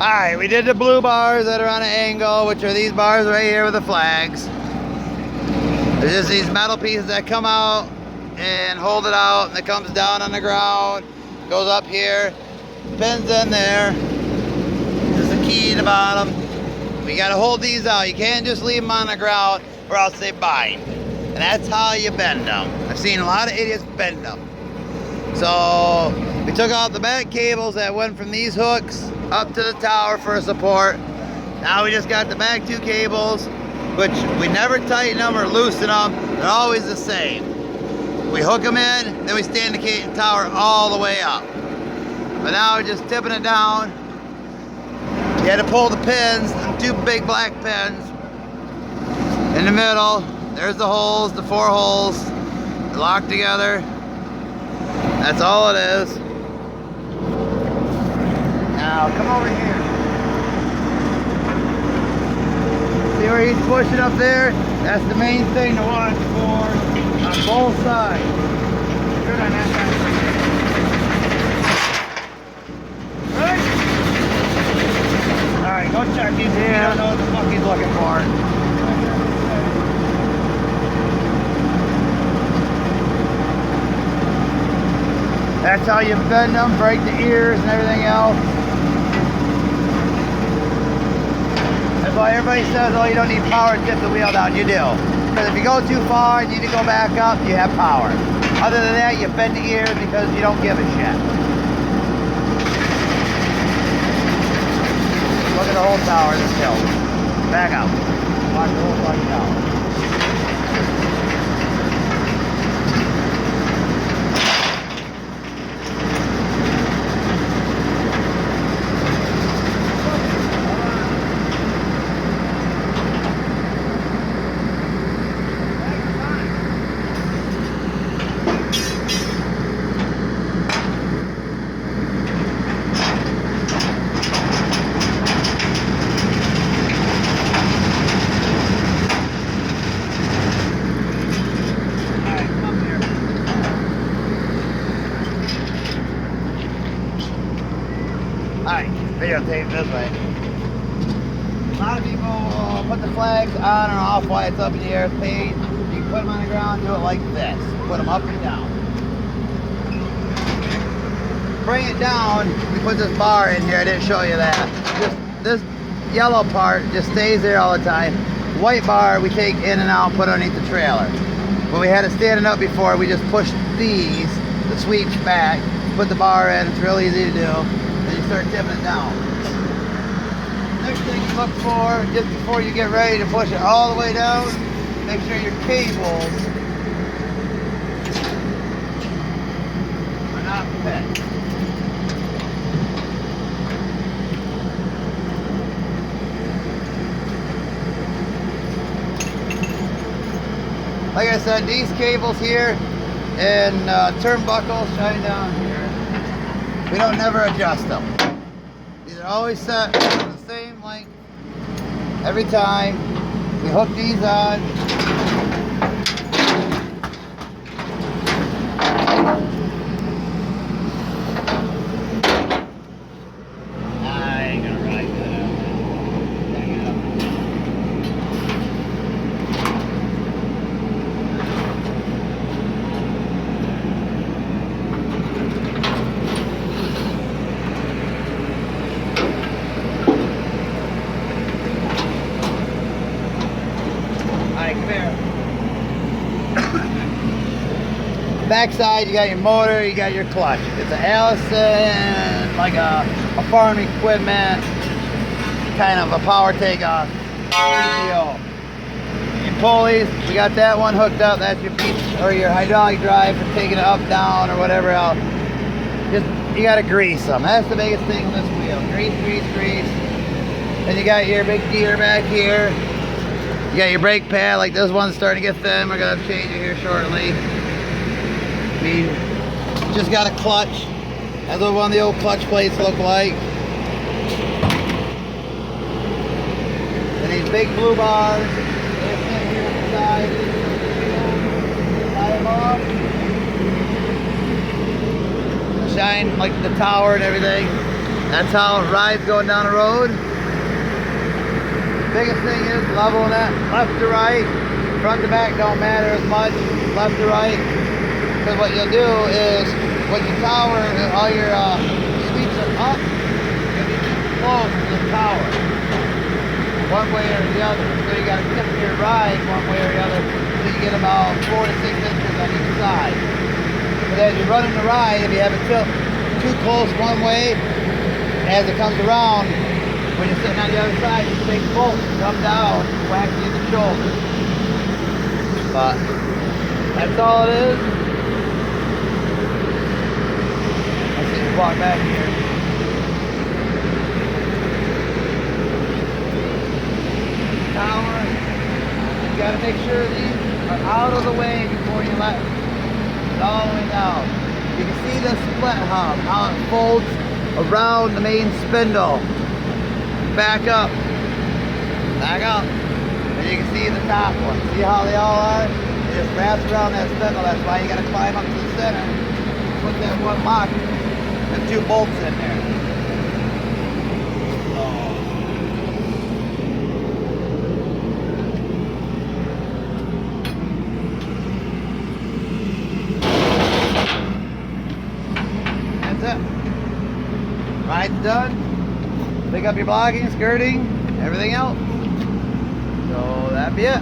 Alright, we did the blue bars that are on an angle, which are these bars right here with the flags. There's just these metal pieces that come out and hold it out, and it comes down on the ground, goes up here, pins in there. There's a key in the bottom. We gotta hold these out. You can't just leave them on the ground or else they bind. And that's how you bend them. I've seen a lot of idiots bend them. So we took out the back cables that went from these hooks up to the tower for a support. Now we just got the back two cables, which we never tighten them or loosen them. They're always the same. We hook them in, then we stand the tower all the way up. But now we're just tipping it down. You had to pull the pins, the two big black pins in the middle. There's the holes, the 4 holes, locked together. That's all it is. Now come over here. See where he's pushing up there? That's the main thing to watch for on both sides. Good on that side. Right? Alright, go check these. Yeah. I don't know what the fuck he's looking for. That's how you bend them, break the ears and everything else. That's why everybody says, oh, you don't need power to tip the wheel down. You do. Because if you go too far and you need to go back up, you have power. Other than that, you bend the ears because you don't give a shit. Look at the whole tower, this hill. Back up. Watch the whole fucking tower. Alright, videotape this way. A lot of people put the flags on or off while it's up in the air. It's paid. You can put them on the ground, do it like this. Put them up and down. Bring it down, we put this bar in here. I didn't show you that. This yellow part just stays there all the time. White bar we take in and out and put underneath the trailer. When we had it standing up before, we just pushed these, the sweeps back, put the bar in. It's real easy to do. Then you start tipping it down. Next thing you look for, just before you get ready to push it all the way down, make sure your cables are not bent. Like I said, these cables here and turnbuckles shine down here. We don't never adjust them. These are always set the same length every time. We hook these on. I ain't gonna ride that. Backside, you got your motor, you got your clutch. It's an Allison, like a farm equipment, kind of a power takeoff deal. Your pulleys, we got that one hooked up. That's your piece, or your hydraulic drive for taking it up, down, or whatever else. Just, you gotta grease them. That's the biggest thing on this wheel. Grease, grease, grease. Then you got your big gear back here. You got your brake pad, like this one's starting to get thin. We're gonna change it here shortly. We just got a clutch. That's what one of the old clutch plates look like. And these big blue bars, they're sitting here on the side. Tie them off. Shine like the tower and everything. That's how it rides going down the road. Biggest thing is leveling it left to right. Front to back don't matter as much, left to right. Because what you'll do is when you tower, all your sweeps are up, you'll be too close to the tower, one way or the other. So you got to tip your ride one way or the other so you get about 4 to 6 inches on each side. But as you're running the ride, if you have it tilt too close one way, as it comes around, when you're sitting on the other side, you take both, come down, whack you in the shoulder. But that's all it is. Let's see you walk back here. Tower. You gotta make sure these are out of the way before you let it all the way down. You can see the split hub, how it folds around the main spindle. Back up. Back up. And you can see the top one. See how they all are? It just wraps around that spindle. That's why you gotta climb up to the center. Put that one lock and 2 bolts in there. That's it. Ride's done. Pick up your blocking, skirting, everything else. So that'd be it.